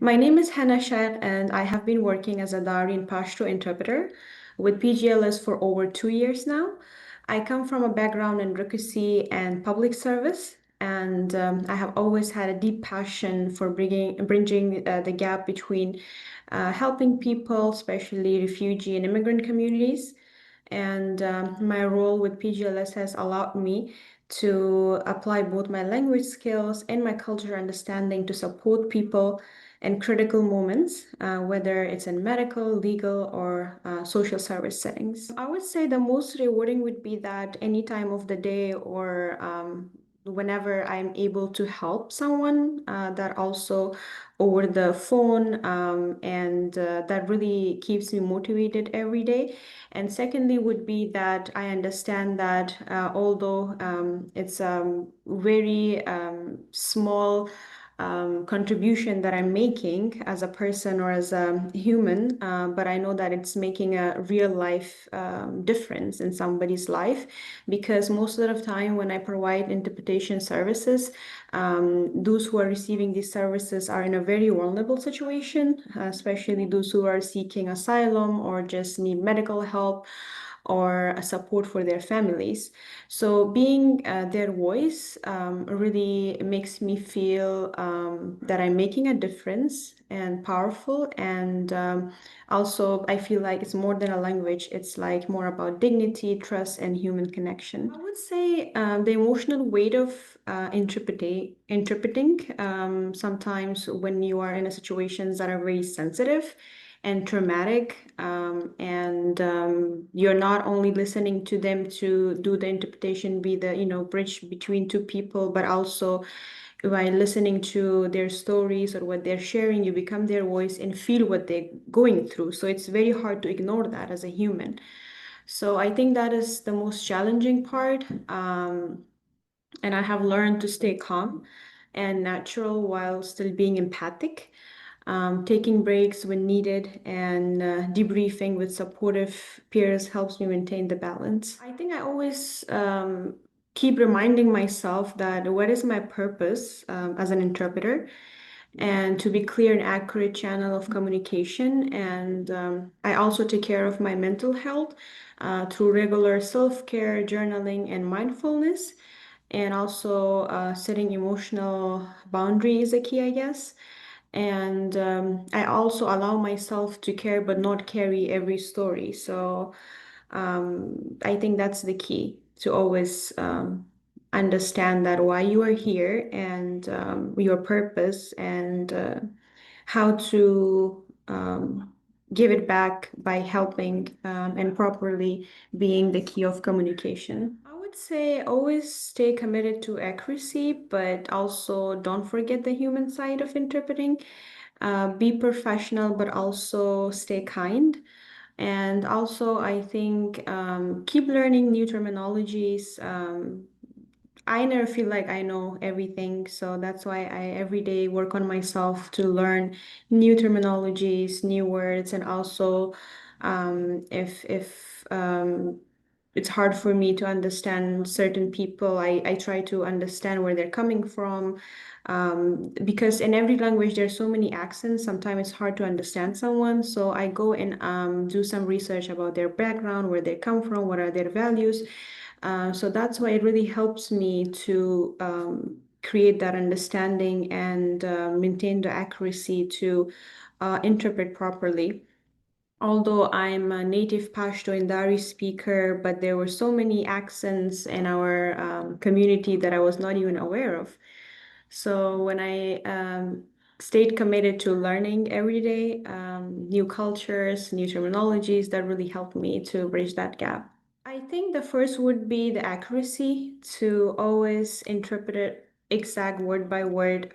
My name is Henna Shaiq, and I have been working as a Dari and Pashto interpreter with PGLS for over 2 years now. I come from a background in advocacy and public service, and I have always had a deep passion for bridging the gap between helping people, especially refugee and immigrant communities. And my role with PGLS has allowed me to apply both my language skills and my cultural understanding to support people in critical moments, whether it's in medical, legal, or social service settings. I would say the most rewarding would be that any time of the day or whenever I'm able to help someone, that also over the phone, and that really keeps me motivated every day. And secondly, would be that I understand that although it's a very small contribution that I'm making as a person or as a human, but I know that it's making a real life difference in somebody's life because most of the time when I provide interpretation services, those who are receiving these services are in a very vulnerable situation, especially those who are seeking asylum or just need medical help or a support for their families. So being their voice really makes me feel that I'm making a difference and powerful. And also, I feel like it's more than a language. It's like more about dignity, trust, and human connection. I would say the emotional weight of interpreting sometimes when you are in a situations that are very sensitive and traumatic, and you're not only listening to them to do the interpretation, be the bridge between two people, but also by listening to their stories or what they're sharing, you become their voice and feel what they're going through. So it's very hard to ignore that as a human. So I think that is the most challenging part. And I have learned to stay calm and natural while still being empathic, taking breaks when needed, and debriefing with supportive peers helps me maintain the balance. I think I always keep reminding myself that what is my purpose as an interpreter, and to be clear and accurate channel of communication. And I also take care of my mental health through regular self-care, journaling, and mindfulness. And also setting emotional boundaries is a key, I guess. And I also allow myself to care but not carry every story. So I think that's the key to always understand that why you are here and your purpose and how to give it back by helping and properly being the key of communication. I would say always stay committed to accuracy, but also don't forget the human side of interpreting. Be professional, but also stay kind. And also, I think keep learning new terminologies. I never feel like I know everything, so that's why I every day work on myself to learn new terminologies, new words, and also if it's hard for me to understand certain people, I try to understand where they're coming from. Because in every language there's so many accents, sometimes it's hard to understand someone. So I go and do some research about their background, where they come from, what are their values. So that's why it really helps me to create that understanding and maintain the accuracy to interpret properly. Although I'm a native Pashto and Dari speaker, but there were so many accents in our community that I was not even aware of. So when I stayed committed to learning every day, new cultures, new terminologies, that really helped me to bridge that gap. I think the first would be the accuracy to always interpret it exact word by word,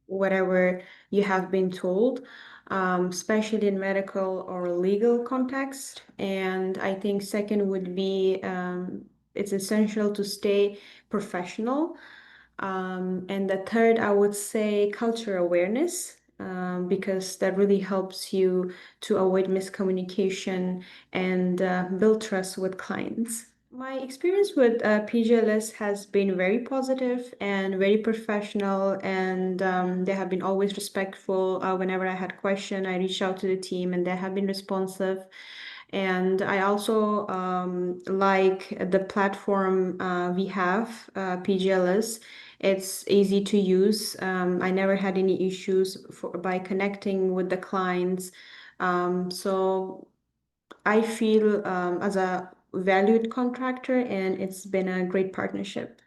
whatever you have been told, especially in medical or legal context. And I think second would be it's essential to stay professional. And the third, I would say culture awareness, because that really helps you to avoid miscommunication and build trust with clients. My experience with PGLS has been very positive and very professional, and they have been always respectful. Whenever I had question, I reached out to the team, and they have been responsive. And I also like the platform we have, PGLS. It's easy to use. I never had any issues by connecting with the clients. So I feel as a valued contractor, and it's been a great partnership.